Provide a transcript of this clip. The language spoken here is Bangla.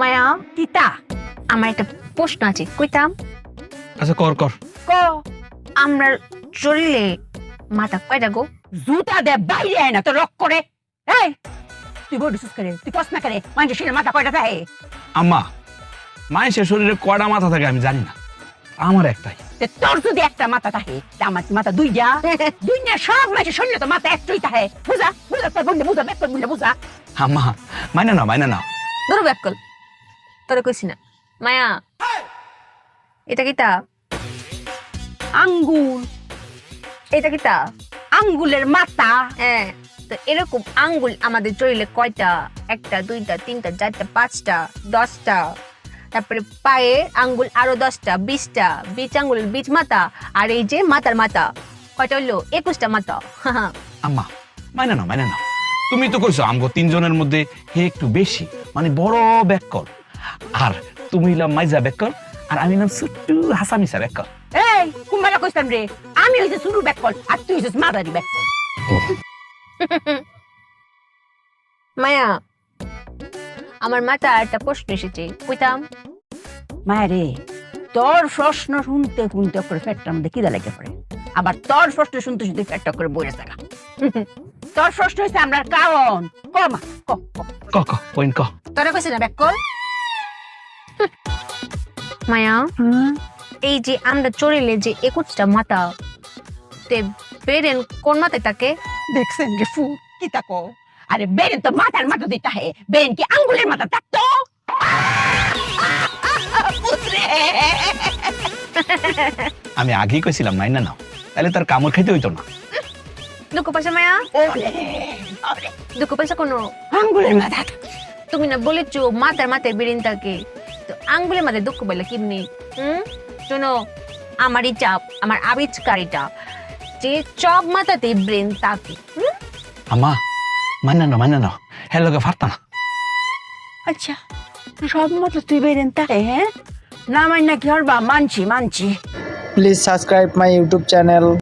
মায়া কিতা আমার একটা প্রশ্ন আছে কইতাম আচ্ছা কর কর ক আমরা চড়িলে মাথা কয়টা গো? জুতা দে বাইরে আয় না তো রক করে। এই তুই বড় সুস করে তুই কস না করে মানুষের মাথা কয়টা থাকে? আম্মা মানুষের শরীরে কয়টা মাথা থাকে আমি জানি না, আমার একটাই। তে তোর যদি একটা মাথা থাকে তা আমার মাথা দুইটা দুইটা সব মানুষের শরীরে তো মাথা একটাই থাকে। বুঝা বুঝা তোর বন্ধু বুঝা বেক বন্ধু বুঝা। আম্মা মাইনা না ধরো ব্যাককল তোরে কইছি না। মায়া এটা কিতা? আঙ্গুল এটা কিতা? আঙ্গুলের মাথা। হ্যাঁ, তো এরকম আঙ্গুল আমাদের চড়িলে কয়টা? একটা, দুইটা, তিনটা, চারটা, পাঁচটা, 10টা। তারপরে পায়ে আঙ্গুল আরো 10টা, 20টা, বিচ আঙ্গুলের বিচ মাথা, আর এই যে মাথার মাথা কয়টা হইলো? 21টা মাথা। আম্মা মাইনা না তুমি তো কইছো আমগো তিনজনের মধ্যে হে একটু বেশি, মানে বড় ব্যাককল, আর তুমি হইলাম মাইজা ব্যাককল, আর আমি হইলাম ছোট্টু হাসামিসা ব্যাককল। এই কুম্বালা কইতাম রে আমি হইছে শুরু ব্যাক কল আর তুই হইছিস মাদারি ব্যাক কল। মায়া আমার মাথা একটা প্রশ্ন এসেছে কইতাম। মায়েরে তোর প্রশ্ন শুনতে শুনতে করে পেটটার মধ্যে কিদা লেগে পড়ে, আবার তোর প্রশ্ন শুনতে শুনতে পেটটা করে বইরে থাকা। তোর প্রশ্ন হচ্ছে আমরা কারণ কমা ক ক পয়েন্ট ক। তোরা কইছিস না ব্যাককল? মায়া এই যে আমরা চড়িলে যে 21টা মাথা, তে বেরেন কোন মাথায় থাকে? দেখছেন রে ফু কিতা কো? আরে বেরেন তো মাথার মাথা দিতে হে, বেরেন কি আঙ্গুলের মাথা থাকতো? পুত্রে আমি আগেই কইছিলাম মাইনা নাও, তাহলে তার কামড় খাইতে হইতো না। দুঃখ পাইছো মায়া? ওরে ওরে দুঃখ পাইছো কোনো? আঙ্গুলের মাথা। তুমি না বলেছো মাথার মাথায় বেরেন থাকে, তো আঙ্গুলের মাথায় দুঃখ পাইলে কেমনি? শোনো, আমারই চাপ, আমার আবিষ্কারিটা যে চক মাথাতে ব্রেন থাকে। আম্মা মাইনা নাও হ্যাঁ লোকে ফারতা না। আচ্ছা সব মতো তুই বেরেন তাই হ্যাঁ না মাই না কি হরবা মানছি। Please subscribe my YouTube channel.